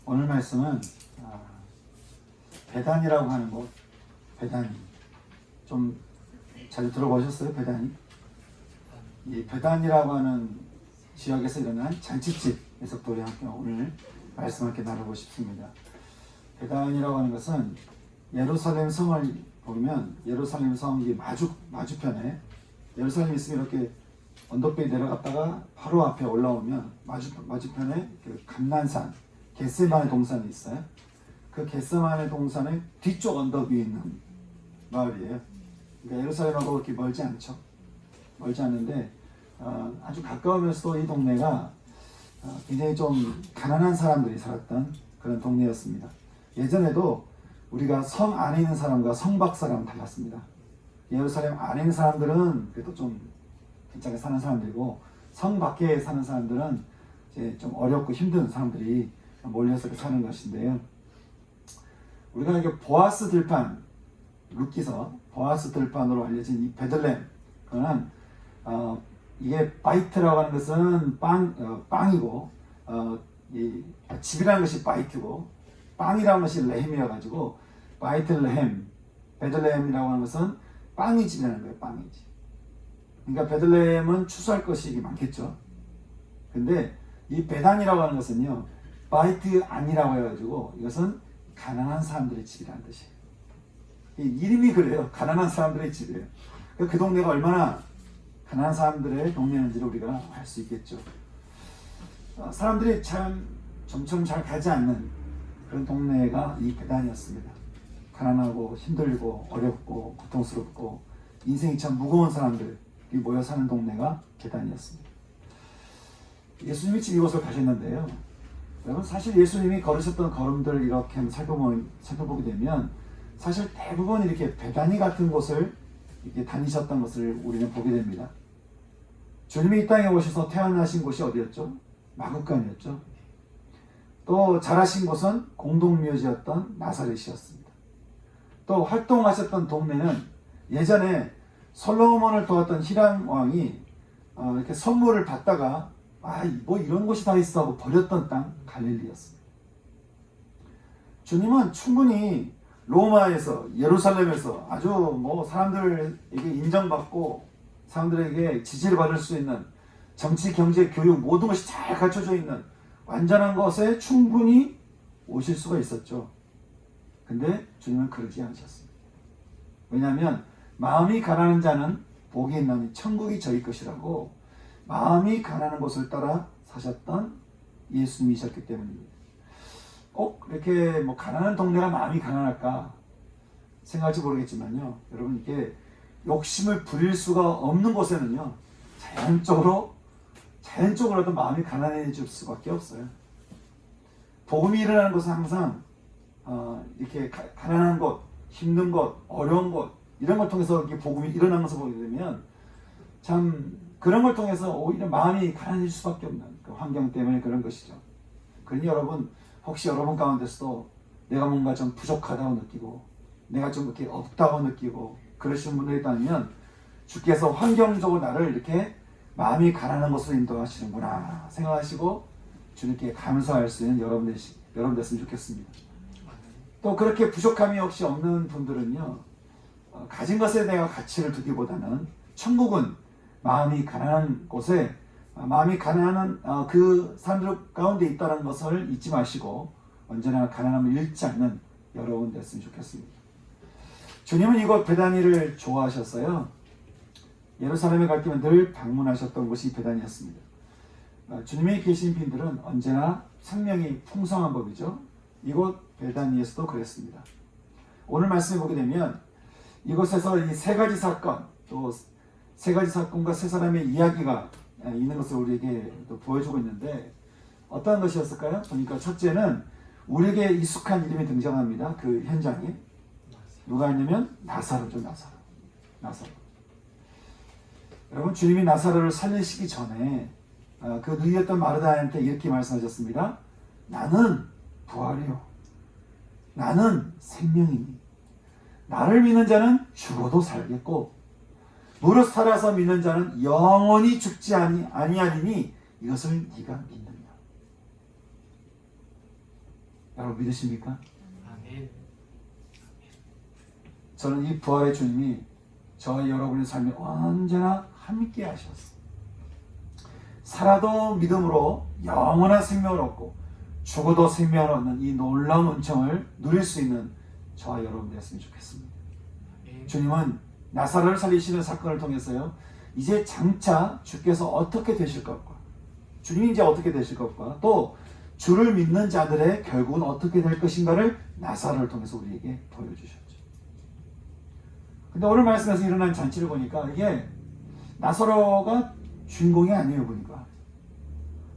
오늘 말씀은 베단이라고 하는 곳, 베단이. 좀 자주 들어보셨어요? 베단이? 이 베단이라고 하는 지역에서 일어난 잔치집에서부터 우리 함께 오늘 말씀 함께 나누고 싶습니다. 베단이라고 하는 것은 예루살렘 성을 보면 예루살렘 성이 마주편에 예루살렘 있으면 이렇게 언덕배에 내려갔다가 바로 앞에 올라오면 마주편에 그 감난산 겟세마네 동산이 있어요. 그 겟세마네 동산의 뒤쪽 언덕 위에 있는 마을이에요. 그러니까 예루살렘하고 그렇게 멀지 않죠. 멀지 않는데 아주 가까우면서도 이 동네가 굉장히 좀 가난한 사람들이 살았던 그런 동네였습니다. 예전에도 우리가 성 안에 있는 사람과 성 밖 사람은 달랐습니다. 예루살렘 안에 있는 사람들은 그래도 좀 괜찮게 사는 사람들이고 성 밖에 사는 사람들은 이제 좀 어렵고 힘든 사람들이 몰려서 사는 것인데요. 우리가 이게 보아스 들판, 룻기서 보아스 들판으로 알려진 이 베들레헴, 그거는 이게 바이트라고 하는 것은 빵이고 이 집이라는 것이 바이트고 빵이라는 것이 레헴이라 가지고 바이틀레헴, 베들레헴이라고 하는 것은 빵이 집이라는 거예요. 빵이 집. 그러니까 베들레헴은 추수할 것이 많겠죠. 근데 이 베단이라고 하는 것은요, 바이트 아니라고 해가지고 이것은 가난한 사람들의 집이라는 뜻이에요. 이 이름이 그래요. 가난한 사람들의 집이에요. 그 동네가 얼마나 가난한 사람들의 동네인지를 우리가 알 수 있겠죠. 사람들이 참 좀처럼 잘 가지 않는 그런 동네가 이 베단이었습니다. 가난하고 힘들고 어렵고 고통스럽고 인생이 참 무거운 사람들이 모여 사는 동네가 베단이었습니다. 예수님이 지금 이곳을 가셨는데요. 여러분, 사실 예수님이 걸으셨던 걸음들을 이렇게 살펴보게 되면 사실 대부분 이렇게 베다니 같은 곳을 이렇게 다니셨던 것을 우리는 보게 됩니다. 주님이 이 땅에 오셔서 태어나신 곳이 어디였죠? 마구간이었죠. 또 자라신 곳은 공동묘지였던 나사렛이었습니다. 또 활동하셨던 동네는 예전에 솔로몬을 도왔던 히람 왕이 이렇게 선물을 받다가 뭐 이런 곳이 다 있어 하고 버렸던 땅 갈릴리였습니다. 주님은 충분히 로마에서 예루살렘에서 아주 뭐 사람들에게 인정받고 사람들에게 지지를 받을 수 있는 정치, 경제, 교육 모든 것이 잘 갖춰져 있는 완전한 것에 충분히 오실 수가 있었죠. 근데 주님은 그러지 않으셨습니다. 왜냐하면 마음이 가난한 자는 복이 있나니 천국이 저희 것이라고 마음이 가난한 곳을 따라 사셨던 예수님이셨기 때문입니다. 꼭 이렇게 뭐 가난한 동네가 마음이 가난할까 생각할지 모르겠지만요. 여러분, 이게 욕심을 부릴 수가 없는 곳에는요, 자연적으로도 마음이 가난해질 수밖에 없어요. 복음이 일어나는 곳은 항상 이렇게 가난한 곳, 힘든 곳, 어려운 곳 이런 걸 통해서 이렇게 복음이 일어나는 것을 보게 되면 참 그런 걸 통해서 오히려 마음이 가난해질 수밖에 없는 그 환경 때문에 그런 것이죠. 그러니 여러분, 혹시 여러분 가운데서도 내가 뭔가 좀 부족하다고 느끼고 내가 좀 이렇게 없다고 느끼고 그러시는 분들이 있다면 주께서 환경적으로 나를 이렇게 마음이 가난한 것으로 인도하시는구나 생각하시고 주님께 감사할 수 있는 여러분 됐으면 좋겠습니다. 또 그렇게 부족함이 혹시 없는 분들은요, 가진 것에 대한 가치를 두기보다는 천국은 마음이 가난한 곳에 마음이 가난한 그 사람들 가운데 있다는 것을 잊지 마시고 언제나 가난함을 잃지 않는 여러분 됐으면 좋겠습니다. 주님은 이곳 베다니를 좋아하셨어요. 예루살렘에 갈 때면 늘 방문하셨던 곳이 베다니였습니다. 주님이 계신 빈들은 언제나 생명이 풍성한 법이죠. 이곳 베다니에서도 그랬습니다. 오늘 말씀을 보게 되면 이곳에서 이 세 가지 사건, 또 세 가지 사건과 세 사람의 이야기가 있는 것을 우리에게 또 보여주고 있는데 어떤 것이었을까요? 보니까 첫째는 우리에게 익숙한 이름이 등장합니다. 그 현장에 누가 있냐면 나사로죠. 나사로. 여러분, 주님이 나사로를 살리시기 전에 그 누이였던 마르다한테 이렇게 말씀하셨습니다. 나는 부활이요, 나는 생명이니 나를 믿는 자는 죽어도 살겠고 무릇 살아서 믿는 자는 영원히 죽지 아니하리니 이것을 네가 믿느냐. 여러분 믿으십니까? 아멘. 저는 이 부활의 주님이 저와 여러분의 삶에 언제나 함께 하셔서 살아도 믿음으로 영원한 생명을 얻고 죽어도 생명을 얻는 이 놀라운 은총을 누릴 수 있는 저와 여러분 되었으면 좋겠습니다. 주님은 나사로를 살리시는 사건을 통해서요, 이제 장차 주께서 어떻게 되실 것과, 주님이 이제 어떻게 되실 것과, 또 주를 믿는 자들의 결국은 어떻게 될 것인가를 나사로를 통해서 우리에게 보여주셨죠. 근데 오늘 말씀에서 일어난 잔치를 보니까 이게 나사로가 주인공이 아니에요. 보니까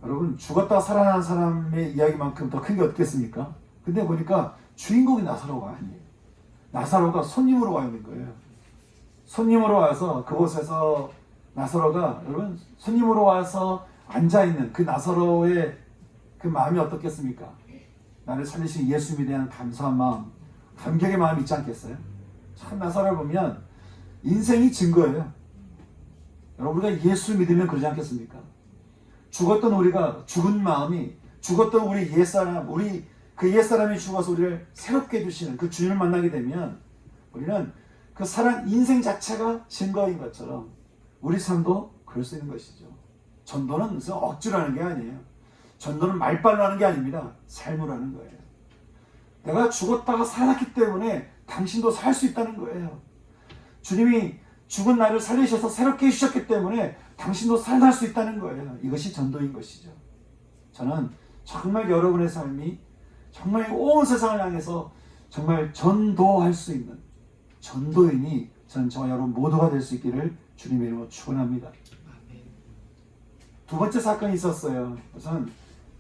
여러분, 죽었다 살아난 사람의 이야기만큼 더 큰 게 없겠습니까? 근데 보니까 주인공이 나사로가 아니에요. 나사로가 손님으로 와 있는 거예요. 손님으로 와서 그곳에서 나사로가, 여러분, 손님으로 와서 앉아있는 그 나사로의 그 마음이 어떻겠습니까? 나를 살리신 예수님에 대한 감사한 마음, 감격의 마음이 있지 않겠어요? 참, 나사로를 보면 인생이 증거예요. 여러분, 우리가 예수를 믿으면 그러지 않겠습니까? 죽었던 우리가, 죽은 마음이, 죽었던 우리 옛사람, 우리 그 옛사람이 죽어서 우리를 새롭게 해주시는 그 주님을 만나게 되면 우리는 그 살아 인생 자체가 증거인 것처럼 우리 삶도 그럴 수 있는 것이죠. 전도는 무슨 억지로 하는 게 아니에요. 전도는 말빨로 하는 게 아닙니다. 삶으로 하는 거예요. 내가 죽었다가 살았기 때문에 당신도 살 수 있다는 거예요. 주님이 죽은 나를 살리셔서 새롭게 해주셨기 때문에 당신도 살아날 수 있다는 거예요. 이것이 전도인 것이죠. 저는 정말 여러분의 삶이 정말 온 세상을 향해서 정말 전도할 수 있는 전도인이 저는 저와 여러분 모두가 될 수 있기를 주님의 이름으로 축원합니다. 두 번째 사건이 있었어요. 우선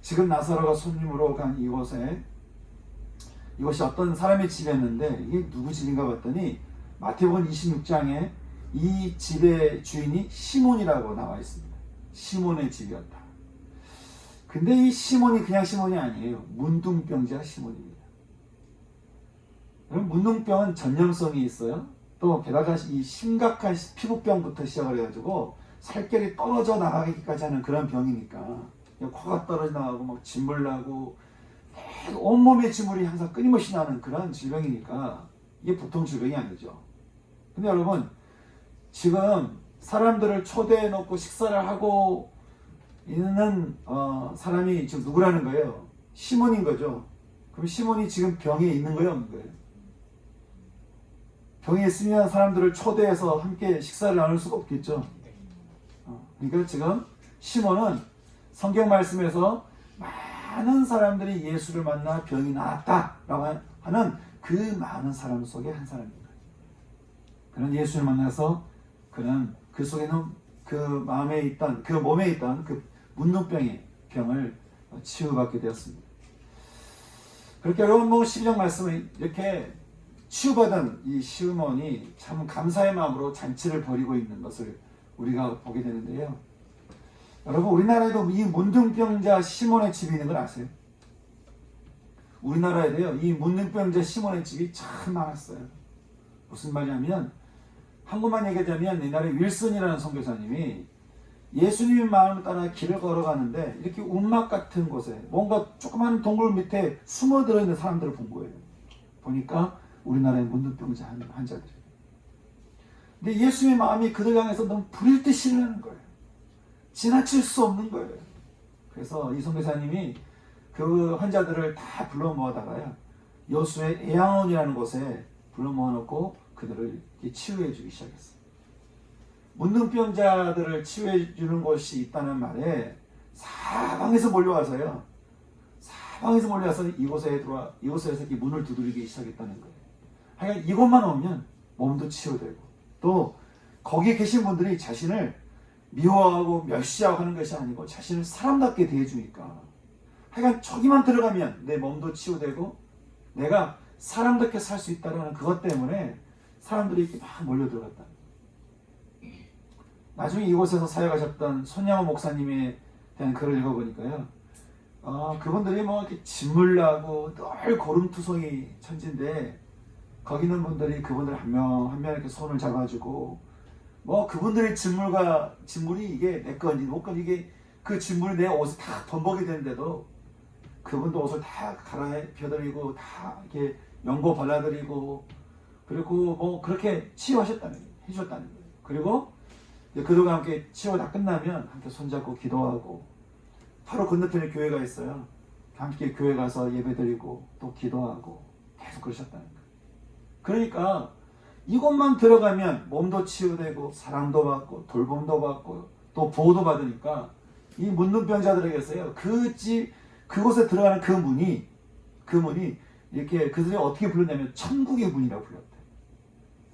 지금 나사로가 손님으로 간 이곳이 어떤 사람의 집이었는데, 이게 누구 집인가 봤더니 마태복음 26장에 이 집의 주인이 시몬이라고 나와 있습니다. 시몬의 집이었다. 근데 이 시몬이 그냥 시몬이 아니에요. 문둥병자 시몬입니다. 여러분, 문둥병은 전염성이 있어요. 또 게다가 이 심각한 피부병부터 시작을 해가지고 살결이 떨어져 나가기까지 하는 그런 병이니까 코가 떨어져 나가고 막 진물 나고 온몸에 진물이 항상 끊임없이 나는 그런 질병이니까 이게 보통 질병이 아니죠. 근데 여러분, 지금 사람들을 초대해 놓고 식사를 하고 있는 사람이 지금 누구라는 거예요? 시몬인 거죠. 그럼 시몬이 지금 병에 있는 거예요, 없는 거예요? 병에 있으면 사람들을 초대해서 함께 식사를 나눌 수가 없겠죠. 그러니까 지금 시몬은 성경 말씀에서 많은 사람들이 예수를 만나 병이 나았다라고 하는 그 많은 사람 속에 한 사람입니다. 그는 예수를 만나서 그는 그 속에는 그 마음에 있던, 그 몸에 있던 그 문둥병의 병을 치유받게 되었습니다. 그렇게 여러분, 12장 말씀을 이렇게 치유받은 이 시몬이 참 감사의 마음으로 잔치를 벌이고 있는 것을 우리가 보게 되는데요. 여러분, 우리나라에도 이 문둥병자 시몬의 집이 있는 걸 아세요? 우리나라에도요, 이 문둥병자 시몬의 집이 참 많았어요. 무슨 말이냐면, 한국만 얘기하자면 옛날에 윌슨이라는 선교사님이 예수님의 마음을 따라 길을 걸어가는데 이렇게 움막 같은 곳에 뭔가 조그만 동굴 밑에 숨어 들어있는 사람들을 본 거예요. 보니까 우리나라의 문둥병자 환자들이. 근데 예수님의 마음이 그들 향해서 너무 불일 듯이 실려는 거예요. 지나칠 수 없는 거예요. 그래서 이 선교사님이 그 환자들을 다 불러 모아다가요, 여수의 애양원이라는 곳에 불러 모아놓고 그들을 치유해 주기 시작했어요. 문둥병자들을 치유해 주는 곳이 있다는 말에 사방에서 몰려와서요, 사방에서 몰려와서 이곳에서 문을 두드리기 시작했다는 거예요. 하여간 이곳만 오면 몸도 치유되고, 또 거기에 계신 분들이 자신을 미워하고 멸시하고 하는 것이 아니고 자신을 사람답게 대해주니까, 하여간 저기만 들어가면 내 몸도 치유되고 내가 사람답게 살 수 있다는 그것 때문에 사람들이 이렇게 막 몰려 들어갔다. 나중에 이곳에서 사역하셨던 손양호 목사님에 대한 글을 읽어보니까요, 그분들이 뭐 이렇게 진물나고 늘 고름투성이 천지인데, 거기 있는 분들이 그분들 한 명 한 명 이렇게 손을 잡아주고, 뭐 그분들의 진물이 이게 내 건지 못 건지, 이게 그 진물이 내 옷에 다 범벅이 되는데도 그분도 옷을 다 갈아입혀드리고 다 이렇게 연고 발라드리고 그리고 뭐 그렇게 해주셨다는 거예요. 그리고 그들과 함께 치유가 다 끝나면 함께 손잡고 기도하고 바로 건너편에 교회가 있어요. 함께 교회 가서 예배드리고 또 기도하고 계속 그러셨다는 거예요. 그러니까 이곳만 들어가면 몸도 치유되고 사랑도 받고 돌봄도 받고 또 보호도 받으니까 이 문둥병자들에게서요 그곳에 들어가는 그 문이 이렇게 그들이 어떻게 불렀냐면 천국의 문이라고 불렀대요.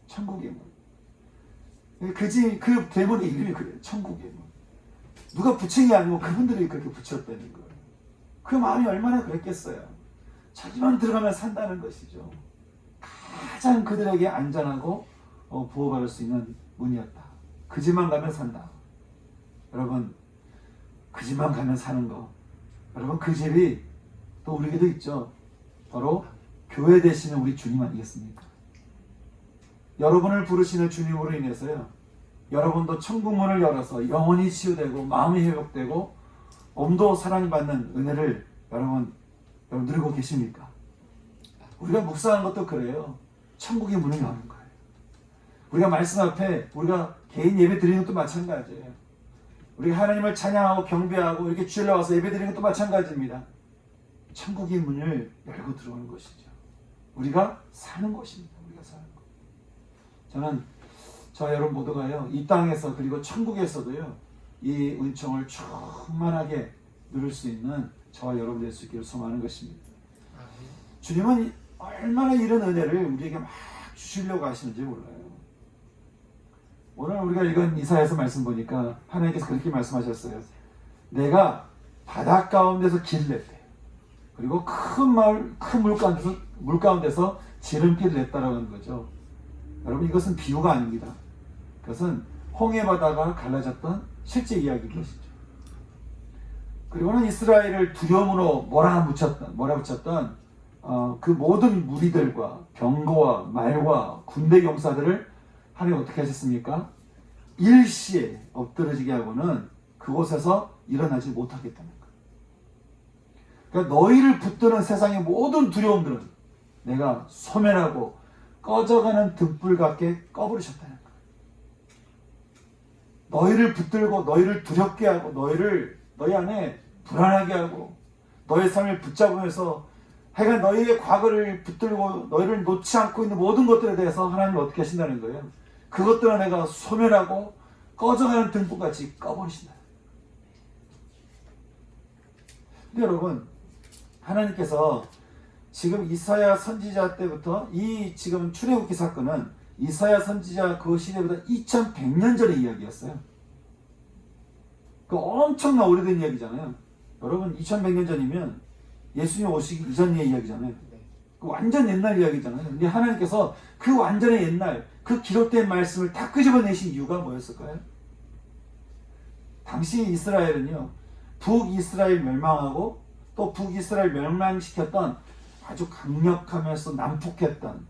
천국의 문. 그 대문의 이름이 그래요. 천국의 문. 누가 붙인 게 아니고 그분들이 그렇게 붙였다는 거예요. 그 마음이 얼마나 그랬겠어요. 자기만 들어가면 산다는 것이죠. 가장 그들에게 안전하고 보호받을 수 있는 문이었다. 그 집만 가면 산다. 여러분, 그 집만 가면 사는 거. 여러분, 그 집이 또 우리에게도 있죠. 바로 교회 되시는 우리 주님 아니겠습니까? 여러분을 부르시는 주님으로 인해서요, 여러분도 천국문을 열어서 영혼이 치유되고 마음이 회복되고 몸도 사랑받는 은혜를 여러분 누리고 계십니까? 우리가 묵상한 것도 그래요. 천국의 문을 여는 거예요. 우리가 말씀 앞에 우리가 개인 예배 드리는 것도 마찬가지예요. 우리가 하나님을 찬양하고 경배하고 이렇게 주일에 와서 예배 드리는 것도 마찬가지입니다. 천국의 문을 열고 들어오는 것이죠. 우리가 사는 것입니다. 우리가 사는 것. 저는 저와 여러분 모두가요, 이 땅에서 그리고 천국에서도요, 이 은총을 충만하게 누릴 수 있는 저와 여러분 될 수 있기를 소망하는 것입니다. 주님은 얼마나 이런 은혜를 우리에게 막 주시려고 하시는지 몰라요. 오늘 우리가 읽은 이사야서 말씀 보니까 하나님께서 그렇게 말씀하셨어요. 내가 바다 가운데서 길을 냈대. 그리고 큰 물 가운데서 지름길을 냈다라고 하는 거죠. 여러분, 이것은 비유가 아닙니다. 그것은 홍해 바다가 갈라졌던 실제 이야기인 것이죠. 그리고는 이스라엘을 두려움으로 몰아붙였던 그 모든 무리들과 병거와 말과 군대 용사들을 하나님 어떻게 하셨습니까? 일시에 엎드러지게 하고는 그곳에서 일어나지 못하겠다는 거예요. 그러니까 너희를 붙드는 세상의 모든 두려움들은 내가 소멸하고 꺼져가는 등불 같게 꺼버리셨다는 거예요. 너희를 붙들고 너희를 두렵게 하고 너희 안에 불안하게 하고 너의 삶을 붙잡으면서 하여간 너희의 과거를 붙들고 너희를 놓지 않고 있는 모든 것들에 대해서 하나님이 어떻게 하신다는 거예요? 그것들은 내가 소멸하고 꺼져가는 등불같이 꺼버리신다. 근데 여러분, 하나님께서 지금 이사야 선지자 때부터 이 지금 출애굽기 사건은 이사야 선지자 그 시대보다 2100년 전의 이야기였어요. 그 엄청난 오래된 이야기잖아요. 여러분, 2100년 전이면 예수님 오시기 이전의 이야기잖아요. 그 완전 옛날 이야기잖아요. 근데 하나님께서 그 완전히 옛날 그 기록된 말씀을 다 끄집어내신 이유가 뭐였을까요? 당시 이스라엘은요, 북이스라엘 멸망하고 또 북이스라엘 멸망시켰던 아주 강력하면서 난폭했던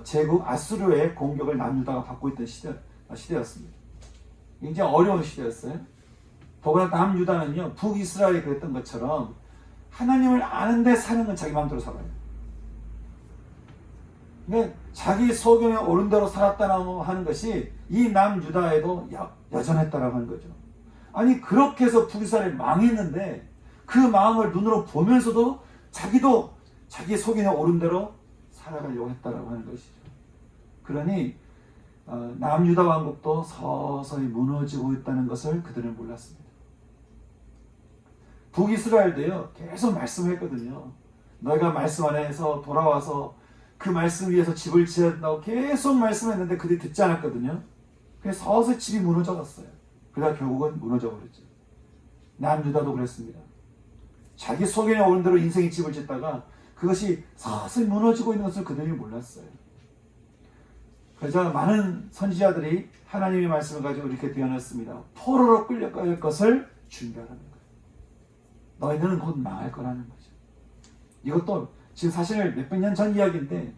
제국 아수르의 공격을 남유다가 받고 있던 시대였습니다. 굉장히 어려운 시대였어요. 더구나 남유다는요, 북이스라엘이 그랬던 것처럼 하나님을 아는데 사는 건 자기 마음대로 살아요. 그러니까 자기 소견에 옳은 대로 살았다고 하는 것이 이 남유다에도 여전했다라고 하는 거죠. 아니, 그렇게 해서 북이스라엘이 망했는데 그 마음을 눈으로 보면서도 자기도 자기 소견에 옳은 대로 살아가려고 했다라고 하는 것이죠. 그러니 남유다 왕국도 서서히 무너지고 있다는 것을 그들은 몰랐습니다. 북이스라엘도요, 계속 말씀했거든요. 너희가 말씀 안에서 돌아와서 그 말씀 위에서 집을 지어야 된다고 계속 말씀했는데 그들이 듣지 않았거든요. 그래서 서서히 집이 무너져갔어요. 그러다 결국은 무너져버렸죠. 남유다도 그랬습니다. 자기 소견에 옳은 대로 인생의 집을 짓다가 그것이 서서히 무너지고 있는 것을 그들이 몰랐어요. 그래서 많은 선지자들이 하나님의 말씀을 가지고 이렇게 되어놨습니다. 포로로 끌려갈 것을 준비하라는 거예요. 너희들은 곧 망할 거라는 거죠. 이것도 지금 사실 몇백 년 전 이야기인데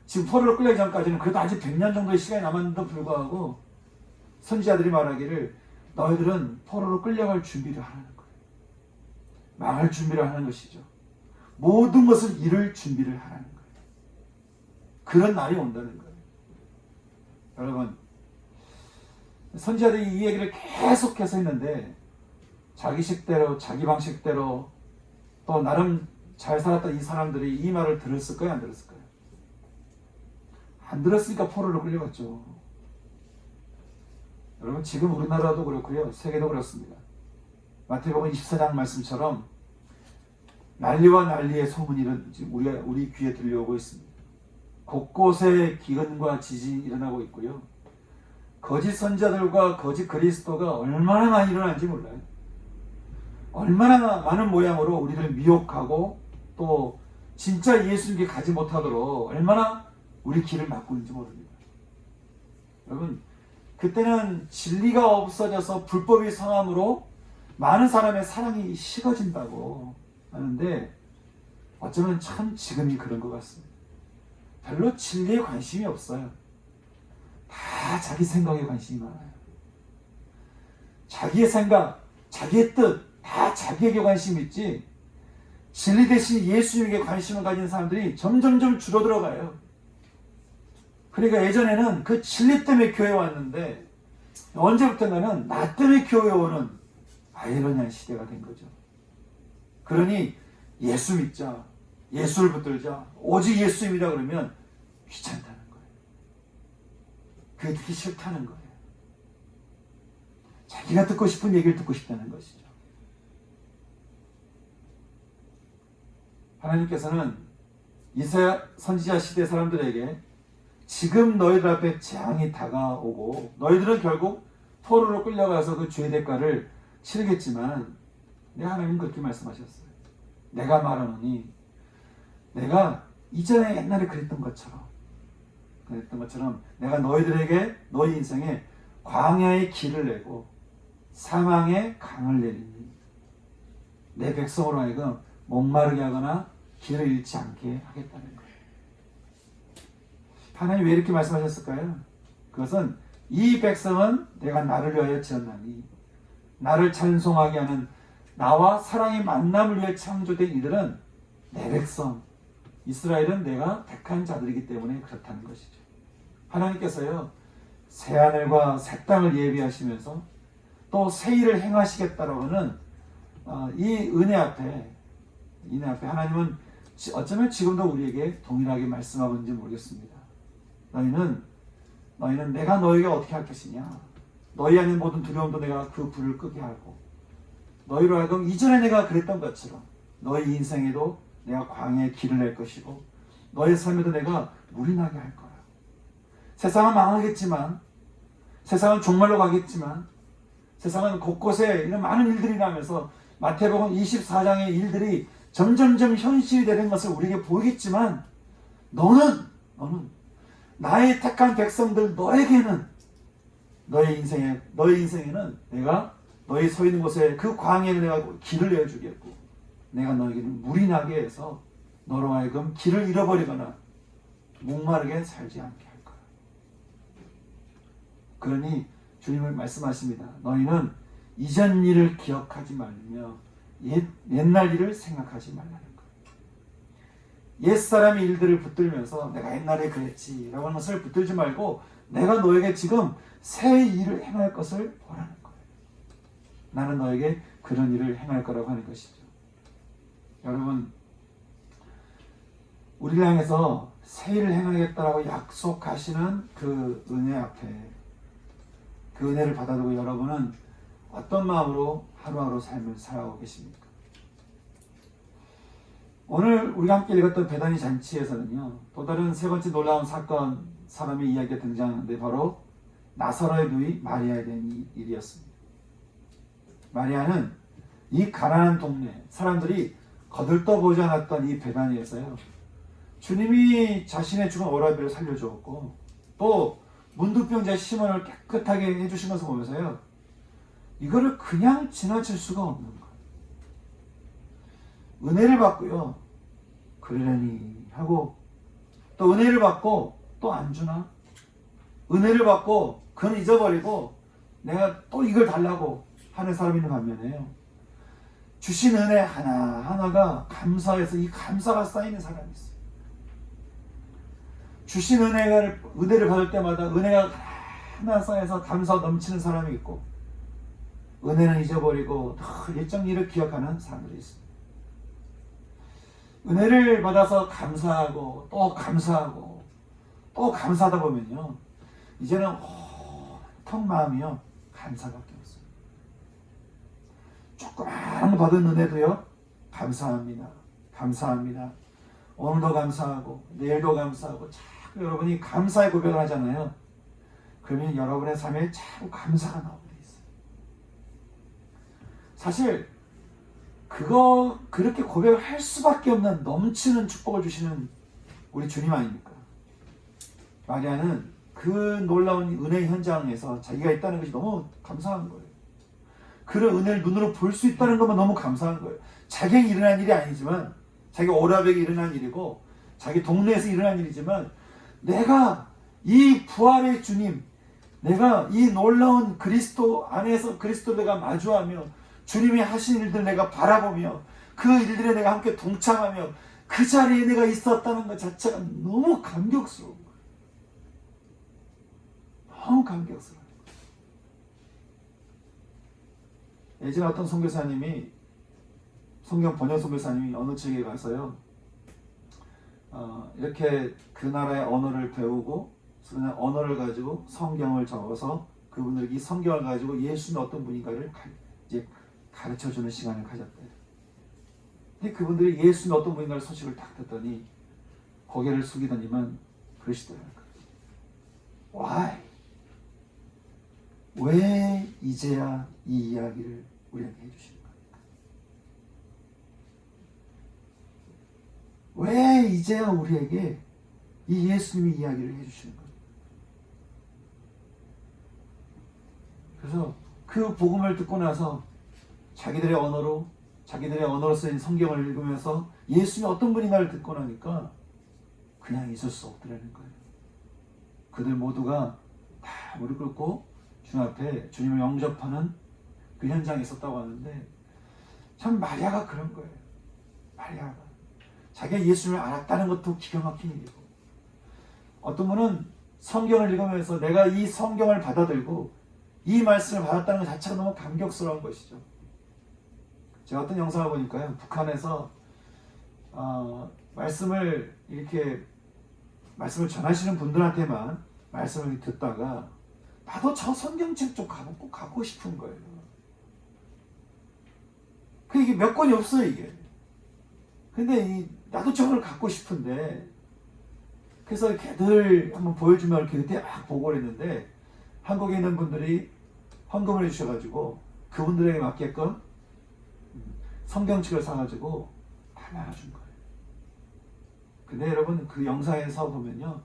지금 포로로 끌려가기 전까지는 그래도 아직 100년 정도의 시간이 남았는데도 불구하고 선지자들이 말하기를 너희들은 포로로 끌려갈 준비를 하라는 거예요. 망할 준비를 하는 것이죠. 모든 것을 이룰 준비를 하라는 거예요. 그런 날이 온다는 거예요. 여러분, 선지자들이 이 얘기를 계속해서 했는데 자기 식대로 자기 방식대로 또 나름 잘 살았던 이 사람들이 이 말을 들었을까요? 안 들었을까요? 안 들었으니까 포로로 끌려갔죠. 여러분, 지금 우리나라도 그렇고요, 세계도 그렇습니다. 마태복음 24장 말씀처럼 난리와 난리의 소문이 지금 우리 귀에 들려오고 있습니다. 곳곳에 기근과 지진이 일어나고 있고요. 거짓 선지자들과 거짓 그리스도가 얼마나 많이 일어나는지 몰라요. 얼마나 많은 모양으로 우리를 미혹하고 또 진짜 예수님께 가지 못하도록 얼마나 우리 길을 막고 있는지 모릅니다. 여러분, 그때는 진리가 없어져서 불법이 성함으로 많은 사람의 사랑이 식어진다고 하는데 어쩌면 참 지금이 그런 것 같습니다. 별로 진리에 관심이 없어요. 다 자기 생각에 관심이 많아요. 자기의 생각, 자기의 뜻, 다 자기에게 관심이 있지 진리 대신 예수님에게 관심을 가진 사람들이 점점점 줄어들어가요. 그러니까 예전에는 그 진리 때문에 교회에 왔는데 언제부턴가는 나 때문에 교회에 오는 아이러니한 시대가 된 거죠. 그러니 예수 믿자, 예수를 붙들자, 오직 예수입니다 그러면 귀찮다는 거예요. 그게 듣기 싫다는 거예요. 자기가 듣고 싶은 얘기를 듣고 싶다는 것이죠. 하나님께서는 이사야 선지자 시대 사람들에게 지금 너희들 앞에 재앙이 다가오고 너희들은 결국 포로로 끌려가서 그 죄의 대가를 치르겠지만 하나님 그렇게 말씀하셨어요. 내가 말하노니 내가 이전에 옛날에 그랬던 것처럼 내가 너희들에게 너희 인생에 광야의 길을 내고 사망의 강을 내리니 내 백성으로 하여금 목마르게 하거나 길을 잃지 않게 하겠다는 거예요. 하나님 왜 이렇게 말씀하셨을까요? 그것은 이 백성은 내가 나를 위하여 지었나니 나를 찬송하게 하는 나와 사랑의 만남을 위해 창조된 이들은 내 백성 이스라엘은 내가 택한 자들이기 때문에 그렇다는 것이죠. 하나님께서요 새하늘과 새 땅을 예비하시면서 또 새 일을 행하시겠다라고 하는 이 은혜 앞에 하나님은 어쩌면 지금도 우리에게 동일하게 말씀하고 있는지 모르겠습니다. 너희는 내가 너희에게 어떻게 할 것이냐, 너희 안에 모든 두려움도 내가 그 불을 끄게 하고 너희로 하여금 이전에 내가 그랬던 것처럼 너희 인생에도 내가 광야의 길을 낼 것이고 너희 삶에도 내가 물이 나게 할 거야. 세상은 망하겠지만, 세상은 종말로 가겠지만, 세상은 곳곳에 이런 많은 일들이 나면서 마태복음 24장의 일들이 점점점 현실이 되는 것을 우리에게 보이겠지만 너는 나의 택한 백성들 너에게는 너의 인생에는 내가 너희 서 있는 곳에 그 광야에 내가 길을 내어주겠고 내가 너에게는 물이 나게 해서 너로 하여금 길을 잃어버리거나 목마르게 살지 않게 할 거야. 그러니 주님은 말씀하십니다. 너희는 이전 일을 기억하지 말며 옛날 일을 생각하지 말라는 거예요. 옛사람의 일들을 붙들면서 내가 옛날에 그랬지 라고 하는 것을 붙들지 말고 내가 너에게 지금 새 일을 행할 것을 보라는 거예요. 나는 너에게 그런 일을 행할 거라고 하는 것이죠. 여러분, 우리를 향해서 새 일을 행하겠다라고 약속하시는 그 은혜 앞에 그 은혜를 받아들고 여러분은 어떤 마음으로 하루하루 삶을 살아가고 계십니까? 오늘 우리가 함께 읽었던 베다니 잔치에서는요, 또 다른 세 번째 놀라운 사건, 사람의 이야기가 등장하는데 바로 나사로의 누이 마리아에 대한 일이었습니다. 마리아는 이 가난한 동네, 사람들이 거들떠보지 않았던 이 베다니에서요, 주님이 자신의 죽은 오라비를 살려주었고 또 문둥병자 시몬을 깨끗하게 해주신 것을 보면서요, 이거를 그냥 지나칠 수가 없는 거예요. 은혜를 받고요, 그러려니 하고 또 은혜를 받고 또 안 주나? 은혜를 받고 그건 잊어버리고 내가 또 이걸 달라고 하는 사람이 있는 반면에요, 주신 은혜 하나하나가 감사해서 이 감사가 쌓이는 사람이 있어요. 주신 은혜를 받을 때마다 은혜가 하나 쌓여서 감사 넘치는 사람이 있고, 은혜는 잊어버리고 늘 일정 일을 기억하는 사람들이 있습니다. 은혜를 받아서 감사하고 또 감사하고 또 감사하다 보면요, 이제는 온통 마음이요 감사밖에 없어요. 조그마한 받은 은혜도요 감사합니다, 감사합니다. 오늘도 감사하고 내일도 감사하고 자꾸 여러분이 감사의 고백을 하잖아요. 그러면 여러분의 삶에 자꾸 감사가 나오게 있어요. 사실 그렇게 고백을 할 수밖에 없는 넘치는 축복을 주시는 우리 주님 아닙니까? 마리아는 그 놀라운 은혜의 현장에서 자기가 있다는 것이 너무 감사한 거예요. 그런 은혜를 눈으로 볼 수 있다는 것만 너무 감사한 거예요. 자기에게 일어난 일이 아니지만, 자기 오라백에 일어난 일이고 자기 동네에서 일어난 일이지만, 내가 이 부활의 주님, 내가 이 놀라운 그리스도 안에서 그리스도 내가 마주하며 주님이 하신 일들 내가 바라보며 그 일들에 내가 함께 동참하며 그 자리에 내가 있었다는 것 자체가 너무 감격스러운 거예요. 너무 감격스러워요. 예전에 어떤 선교사님이, 성경 번역 선교사님이 어느 지역에 가서요, 이렇게 그 나라의 언어를 배우고 그 언어를 가지고 성경을 적어서 그분들이 이 성경을 가지고 예수는 어떤 분인가를 이제 가르쳐주는 시간을 가졌대요. 근데 그분들이 예수는 어떤 분인가를 소식을 딱 듣더니 고개를 숙이더니만 그러시더라고요. Why? 왜 이제야 이 이야기를 우리에게 해주시는 겁니까? 왜 이제야 우리에게 이 예수님의 이야기를 해주시는 겁니까? 그래서 그 복음을 듣고 나서 자기들의 언어로 쓰인 성경을 읽으면서 예수님이 어떤 분인가를 듣고 나니까 그냥 있을 수 없더라는 거예요. 그들 모두가 다 무릎 꿇고 주님 앞에 주님을 영접하는 그 현장에 있었다고 하는데, 참 마리아가 그런 거예요. 마리아가 자기가 예수님을 알았다는 것도 기가 막힌 일이고, 어떤 분은 성경을 읽으면서 내가 이 성경을 받아들고 이 말씀을 받았다는 것 자체가 너무 감격스러운 것이죠. 제가 어떤 영상을 보니까요, 북한에서 말씀을 전하시는 분들한테만 말씀을 듣다가 나도 저 성경책 좀 꼭 갖고 싶은 거예요. 이게 몇 권이 없어요, 이게. 근데 나도 저걸 갖고 싶은데, 그래서 걔들 한번 보여주면 이렇게 그때 막 보고 그랬는데, 한국에 있는 분들이 헌금을 해주셔가지고 그분들에게 맞게끔 성경책을 사가지고 다 나눠준 거예요. 근데 여러분, 그 영상에서 보면요,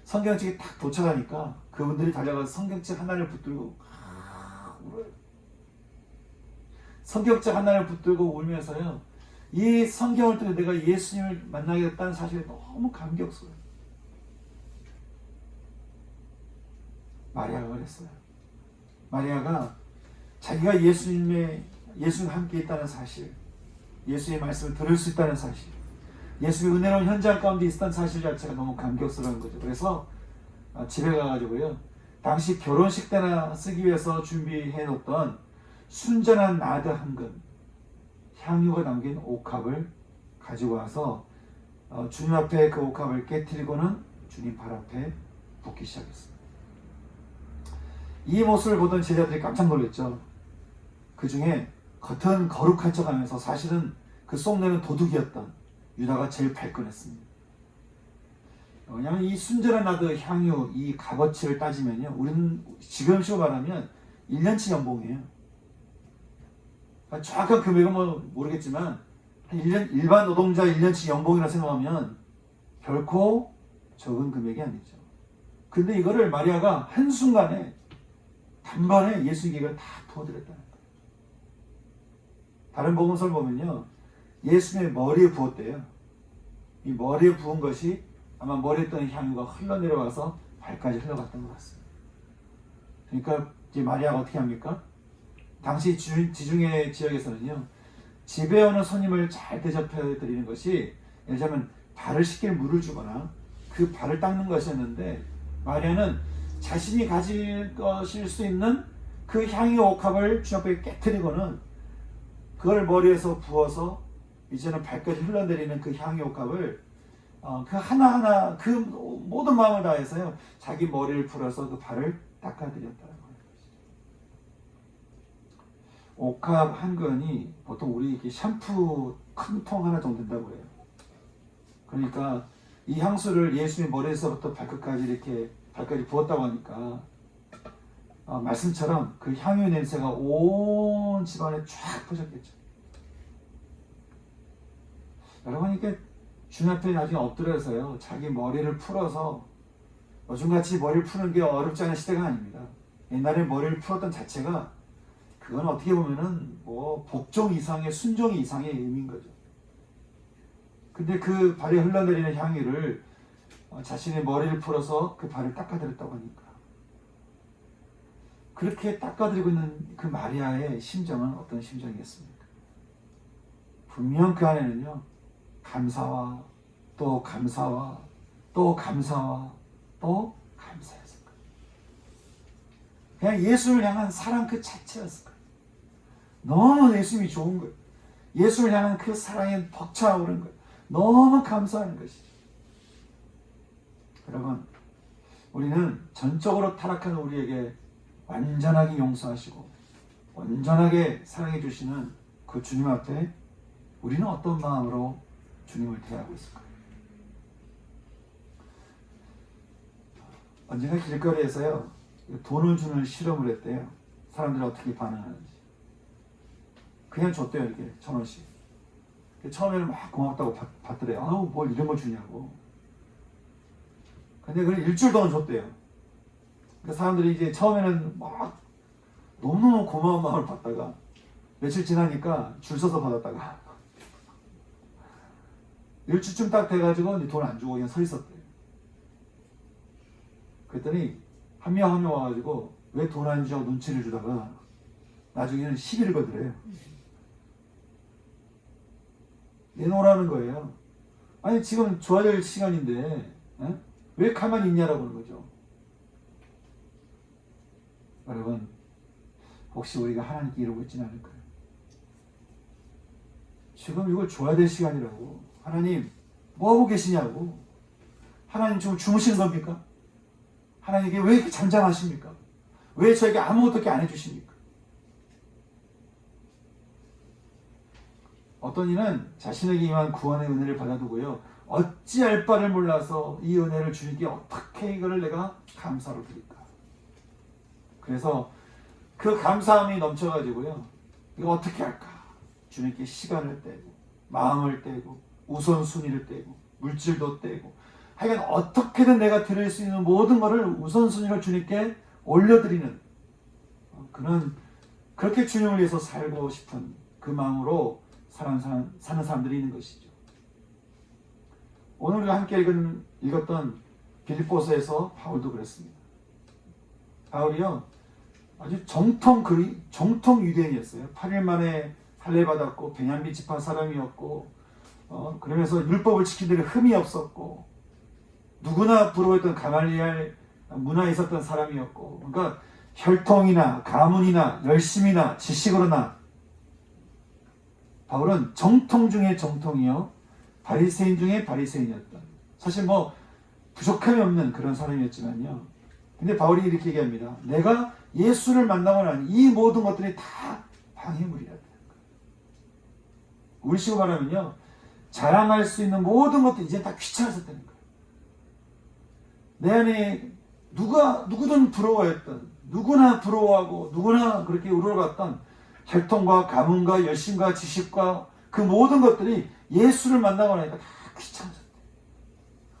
성경책이 딱 도착하니까 그분들이 달려가서 성경책 하나를 붙들고 울어요. 성경책 하나를 붙들고 울면서요, 이 성경을 통해 내가 예수님을 만나게 됐다는 사실에 너무 감격스러워요. 마리아가 그랬어요. 마리아가 자기가 예수님과 함께 있다는 사실, 예수의 말씀을 들을 수 있다는 사실, 예수의 은혜로운 현장 가운데 있었다는 사실 자체가 너무 감격스러운 거죠. 그래서 집에 가가지고요, 당시 결혼식 때나 쓰기 위해서 준비해 놓던 순전한 나드 한 근, 향유가 담긴 옥합을 가지고 와서 주님 앞에 그 옥합을 깨트리고는 주님 발 앞에 붓기 시작했습니다. 이 모습을 보던 제자들이 깜짝 놀랐죠. 그 중에 겉은 거룩한 척하면서 사실은 그 속내는 도둑이었던 유다가 제일 발끈했습니다. 왜냐하면 이 순전한 나드 향유, 이 값어치를 따지면요, 우리는 지금식으로 말하면 1년치 연봉이에요. 정확한 금액은 모르겠지만 일반 노동자 1년치 연봉이라 생각하면 결코 적은 금액이 아니죠. 근데 이거를 마리아가 한순간에 단번에 예수님께 다 부어드렸다는 거예요. 다른 복음서를 보면요, 예수님의 머리에 부었대요. 이 머리에 부은 것이 아마 머리에 있던 향유가 흘러내려와서 발까지 흘러갔던 것 같습니다. 그러니까 이제 마리아가 어떻게 합니까? 당시 지중해 지역에서는요, 집에 오는 손님을 잘 대접해 드리는 것이, 예를 들자면 발을 씻길 물을 주거나 그 발을 닦는 것이었는데, 마리아는 자신이 가질 것일 수 있는 그 향유 옥합을 주님 앞에 깨뜨리고는 그걸 머리에서 부어서 이제는 발까지 흘러내리는 그 향유 옥합을 그 하나하나 그 모든 마음을 다해서요, 자기 머리를 풀어서 그 발을 닦아드렸다는 거예요. 옥합 한 건이 보통 우리 이렇게 샴푸 큰 통 하나 정도 된다고 해요. 그러니까 이 향수를 예수님 머리에서부터 발끝까지 이렇게 발까지 부었다고 하니까 말씀처럼 그 향유 냄새가 온 집안에 쫙 퍼졌겠죠. 여러분, 이렇게 주님 앞에 나중에 엎드려서요, 자기 머리를 풀어서, 요즘같이 머리를 푸는 게 어렵지 않은 시대가 아닙니다. 옛날에 머리를 풀었던 자체가, 그건 어떻게 보면은 뭐 복종 이상의, 순종 이상의 의미인 거죠. 근데 그 발에 흘러내리는 향유를 자신의 머리를 풀어서 그 발을 닦아드렸다고 하니까, 그렇게 닦아드리고 있는 그 마리아의 심정은 어떤 심정이겠습니까? 분명 그 안에는요, 감사와 또 감사와 또 감사와 또 감사였을 거예요. 그냥 예수를 향한 사랑 그 자체였을 거예요. 너무 예수님이 좋은 거예요. 예수를 향한 그 사랑에 벅차오른 거예요. 너무 감사하는 것이죠. 여러분, 우리는 전적으로 타락한 우리에게 완전하게 용서하시고 온전하게 사랑해 주시는 그 주님 앞에 우리는 어떤 마음으로 주님을 대하고 있을까요? 언젠가 길거리에서요, 돈을 주는 실험을 했대요. 사람들이 어떻게 반응하는지. 그냥 줬대요. 이렇게 1,000원씩. 처음에는 막 고맙다고 받더래요. 아우, 뭘 이런 걸 주냐고. 근데 그걸 일주일 동안 줬대요. 그러니까 사람들이 이제 처음에는 막 너무너무 고마운 마음을 받다가 며칠 지나니까 줄 서서 받았다가 일주쯤 딱 돼가지고 돈 안 주고 그냥 서 있었대요. 그랬더니 한 명 한 명 와가지고 왜 돈 안 주냐고 눈치를 주다가 나중에는 시비를 걸더래요. 내놓으라는 거예요. 아니, 지금 줘야 될 시간인데 왜 가만히 있냐라고 하는 거죠. 여러분, 혹시 우리가 하나님께 이러고 있지는 않을까요? 지금 이걸 줘야 될 시간이라고. 하나님, 뭐하고 계시냐고. 하나님 지금 주무시는 겁니까? 하나님께 왜 이렇게 잠잠하십니까? 왜 저에게 아무것도 안 해주십니까? 어떤 이는 자신에게 임한 구원의 은혜를 받아두고요, 어찌할 바를 몰라서 이 은혜를 주님께 어떻게 이거를 내가 감사로 드릴까? 그래서 그 감사함이 넘쳐가지고요, 이거 어떻게 할까? 주님께 시간을 떼고 마음을 떼고 우선순위를 떼고 물질도 떼고, 하여간 어떻게든 내가 드릴 수 있는 모든 것을 우선순위를 주님께 올려드리는 그런, 그렇게 주님을 위해서 살고 싶은 그 마음으로 사는 사람들이 있는 것이죠. 오늘 우리가 함께 읽었던 빌립보서에서 바울도 그랬습니다. 바울이요, 아주 정통 유대인이었어요. 8일 만에 할례받았고 베냐민 지파 사람이었고, 그러면서 율법을 지키는 데 흠이 없었고, 누구나 부러워했던 가말리엘 문화에 있었던 사람이었고, 그러니까 혈통이나 가문이나 열심이나 지식으로나 바울은 정통 중에 정통이요, 바리새인 중에 바리새인이었다. 사실 뭐 부족함이 없는 그런 사람이었지만요. 근데 바울이 이렇게 얘기합니다. 내가 예수를 만나고 나니 이 모든 것들이 다 방해물이라. 우리식으로 말하면요, 자랑할 수 있는 모든 것들이 이제 다 귀찮아졌다는 거예요. 내 안에 누구든 부러워했던, 누구나 부러워하고 누구나 그렇게 우러러갔던 혈통과 가문과 열심과 지식과 그 모든 것들이 예수를 만나고 나니까 다 귀찮아졌대요.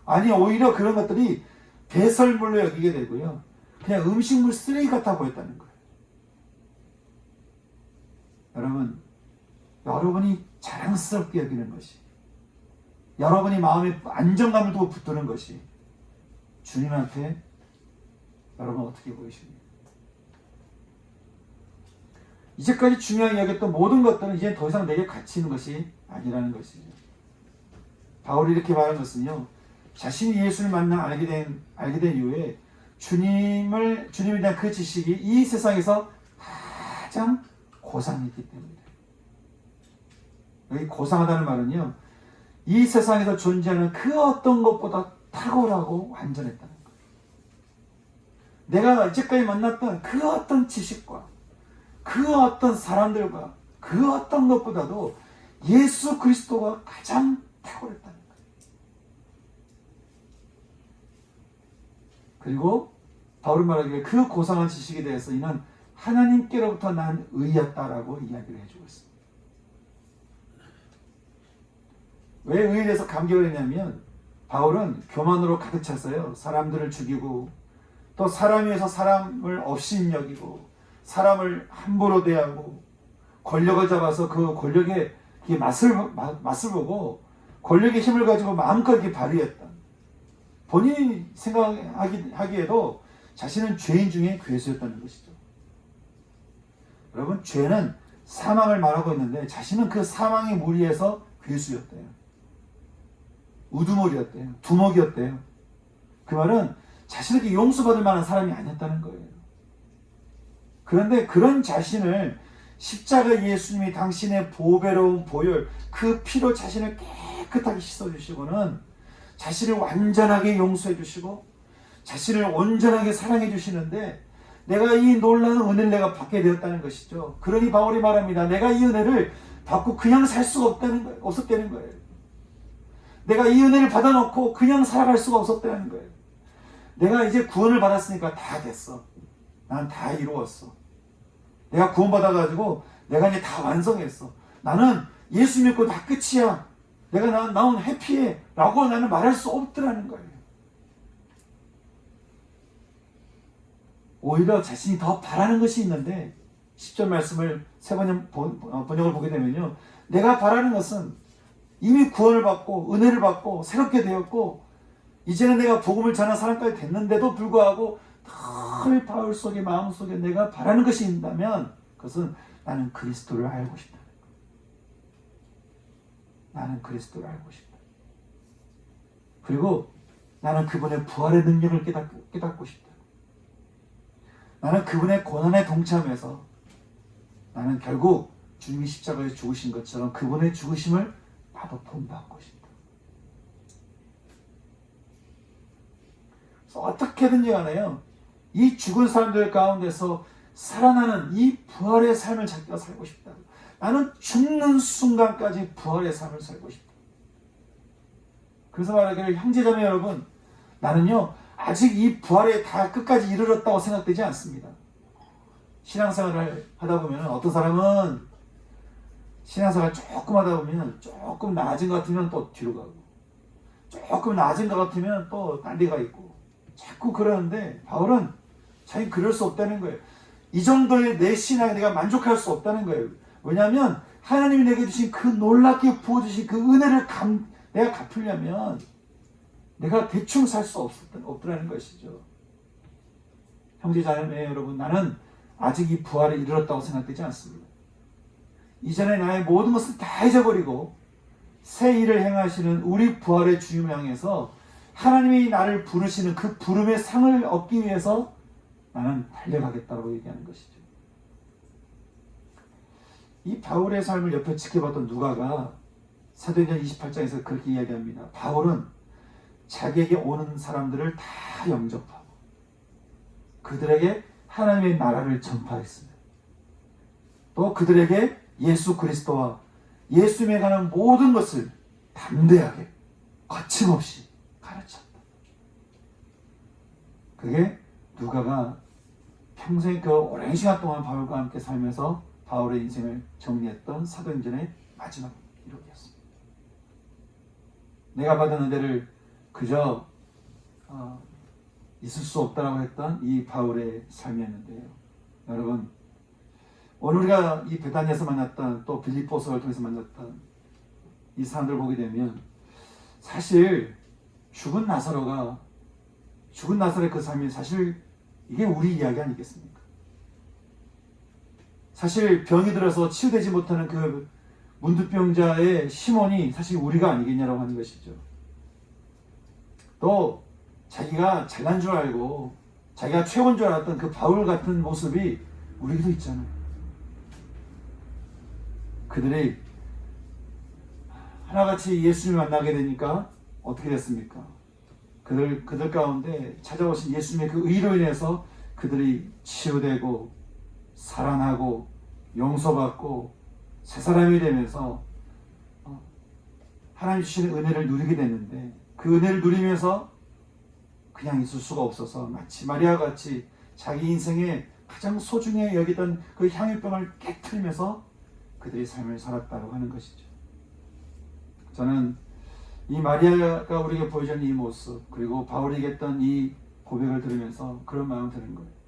아니, 오히려 그런 것들이 배설물로 여기게 되고요, 그냥 음식물 쓰레기 같아 보였다는 거예요. 여러분이 자랑스럽게 여기는 것이, 여러분이 마음에 안정감을 두고 붙드는 것이 주님한테 여러분 어떻게 보이십니까? 이제까지 중요하게 여겼던 모든 것들은 이제 더 이상 내게 가치 있는 것이 아니라는 것이죠. 바울이 이렇게 말한 것은요, 자신이 예수를 만나 알게 된 이후에 주님에 대한 그 지식이 이 세상에서 가장 고상했기 때문이에요. 여기 고상하다는 말은요, 이 세상에서 존재하는 그 어떤 것보다 탁월하고 완전했다는 거예요. 내가 이제까지 만났던 그 어떤 지식과 그 어떤 사람들과 그 어떤 것보다도 예수 그리스도가 가장 탁월했다는 거예요. 그리고 바울은 말하기를 그 고상한 지식에 대해서 이는 하나님께로부터 난 의였다라고 이야기를 해주고 있습니다. 왜 의에 대해서 감격을 했냐면 바울은 교만으로 가득 찼어요. 사람들을 죽이고 또 사람 위에서 사람을 업신여기고 사람을 함부로 대하고 권력을 잡아서 그 권력의 맛을 보고 권력의 힘을 가지고 마음껏 이렇게 발휘했다. 본인이 생각하기에도 자신은 죄인 중에 괴수였다는 것이죠. 여러분, 죄는 사망을 말하고 있는데 자신은 그 사망의 무리에서 괴수였대요. 우두머리였대요. 두목이었대요. 그 말은 자신에게 용서받을 만한 사람이 아니었다는 거예요. 그런데 그런 자신을 십자가 예수님이 당신의 보배로운 보혈, 그 피로 자신을 깨끗하게 씻어주시고는 자신을 완전하게 용서해 주시고 자신을 온전하게 사랑해 주시는데 내가 이 놀라운 은혜를 내가 받게 되었다는 것이죠. 그러니 바울이 말합니다. 내가 이 은혜를 받고 그냥 살 수가 없었다는 거예요. 내가 이 은혜를 받아놓고 그냥 살아갈 수가 없었다는 거예요. 내가 이제 구원을 받았으니까 다 됐어. 난 다 이루었어. 내가 구원받아가지고 내가 이제 다 완성했어. 나는 예수 믿고 다 끝이야. 내가 나온 해피해. 라고 나는 말할 수 없더라는 거예요. 오히려 자신이 더 바라는 것이 있는데 10절 말씀을 세 번역 번역을 보게 되면요. 내가 바라는 것은 이미 구원을 받고 은혜를 받고 새롭게 되었고 이제는 내가 복음을 전한 사람까지 됐는데도 불구하고 늘 바울 속에 마음속에 내가 바라는 것이 있다면 그것은 나는 그리스도를 알고 싶다. 나는 그리스도를 알고 싶다. 그리고 나는 그분의 부활의 능력을 깨닫고 싶다. 나는 그분의 고난에 동참해서 나는 결국 주님이 십자가에 죽으신 것처럼 그분의 죽으심을 나도 본받고 싶다. 그래서 어떻게든지 간에요. 이 죽은 사람들 가운데서 살아나는 이 부활의 삶을 자기가 살고 싶다. 나는 죽는 순간까지 부활의 삶을 살고 싶다. 그래서 말하기를 형제자매 여러분, 나는요 아직 이 부활에 다 끝까지 이르렀다고 생각되지 않습니다. 신앙생활을 하다 보면 어떤 사람은 신앙생활 조금 하다 보면 조금 나아진 것 같으면 또 뒤로 가고 조금 나아진 것 같으면 또 딴 데가 있고 자꾸 그러는데 바울은 자기 그럴 수 없다는 거예요. 이 정도의 내 신앙에 내가 만족할 수 없다는 거예요. 왜냐하면 하나님이 내게 주신 그 놀랍게 부어주신 그 은혜를 내가 갚으려면 내가 대충 살 수 없더라는 것이죠. 형제자매 여러분, 나는 아직 이 부활에 이르렀다고 생각되지 않습니다. 이전에 나의 모든 것을 다 잊어버리고 새 일을 행하시는 우리 부활의 주님을 향해서 하나님이 나를 부르시는 그 부름의 상을 얻기 위해서 나는 달려가겠다고 얘기하는 것이죠. 이 바울의 삶을 옆에 지켜봤던 누가가 사도행전 28장에서 그렇게 이야기합니다. 바울은 자기에게 오는 사람들을 다 영접하고 그들에게 하나님의 나라를 전파했습니다. 또 그들에게 예수 그리스도와 예수님에 관한 모든 것을 담대하게 거침없이 가르쳤다. 그게 누가가 평생 그 오랜 시간 동안 바울과 함께 살면서 바울의 인생을 정리했던 사도행전의 마지막 기록이었습니다. 내가 받은 은혜를 그저 있을 수 없다라고 했던 이 바울의 삶이었는데요. 여러분, 오늘 우리가 이 베다니아에서 만났던 또 빌립보서를 통해서 만났던 이 사람들을 보게 되면 사실 죽은 나사로의 그 삶이 사실 이게 우리 이야기 아니겠습니까? 사실 병이 들어서 치유되지 못하는 그 문둥병자의 시몬이 사실 우리가 아니겠냐라고 하는 것이죠. 또 자기가 잘난 줄 알고 자기가 최고인 줄 알았던 그 바울 같은 모습이 우리에게도 있잖아요. 그들이 하나같이 예수님을 만나게 되니까 어떻게 됐습니까? 그들 가운데 찾아오신 예수님의 그 의로 인해서 그들이 치유되고 살아나고 용서받고 새 사람이 되면서 하나님 주시는 은혜를 누리게 됐는데, 그 은혜를 누리면서 그냥 있을 수가 없어서 마치 마리아 같이 자기 인생에 가장 소중히 여기던 그 향유병을 깨트리면서 그들의 삶을 살았다고 하는 것이죠. 저는 이 마리아가 우리에게 보여준 이 모습, 그리고 바울이 얘기했던 이 고백을 들으면서 그런 마음이 드는 거예요.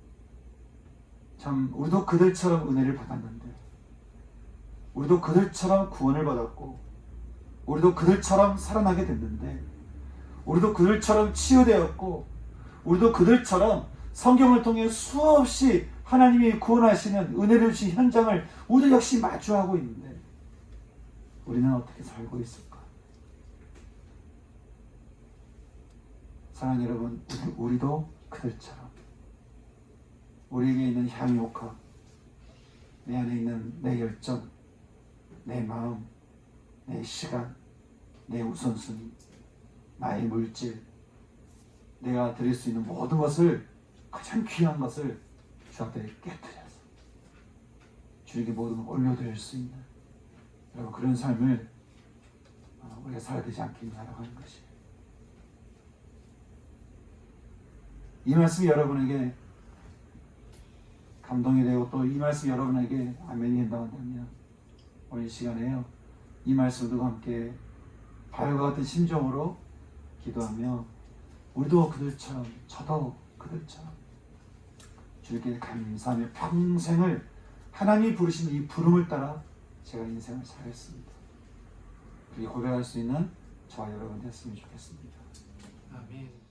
참 우리도 그들처럼 은혜를 받았는데, 우리도 그들처럼 구원을 받았고, 우리도 그들처럼 살아나게 됐는데, 우리도 그들처럼 치유되었고, 우리도 그들처럼 성경을 통해 수없이 하나님이 구원하시는 은혜를 주신 현장을 우리도 역시 마주하고 있는데, 우리는 어떻게 살고 있을까? 사랑하는 여러분, 우리도 그들처럼 우리에게 있는 향유옥합, 내 안에 있는 내 열정, 내 마음, 내 시간, 내 우선순위, 나의 물질, 내가 드릴 수 있는 모든 것을, 가장 귀한 것을 주 앞에 깨뜨려서 주에게 모든 걸 올려드릴 수 있는, 여러분, 그런 삶을 우리가 살아야 되지 않겠냐라고 하는 것이에요. 이 말씀이 여러분에게 감동이 되고 또 이 말씀이 여러분에게 아멘이 된다고 한다면, 오늘 이 시간에요, 이 말씀과 함께 바울과 같은 심정으로 기도하며 우리도 그들처럼, 저도 그들처럼 주께 감사하며 평생을 하나님이 부르신 이 부름을 따라 제가 인생을 살겠습니다. 그렇게 고백할 수 있는 저와 여러분 됐으면 좋겠습니다. 아멘.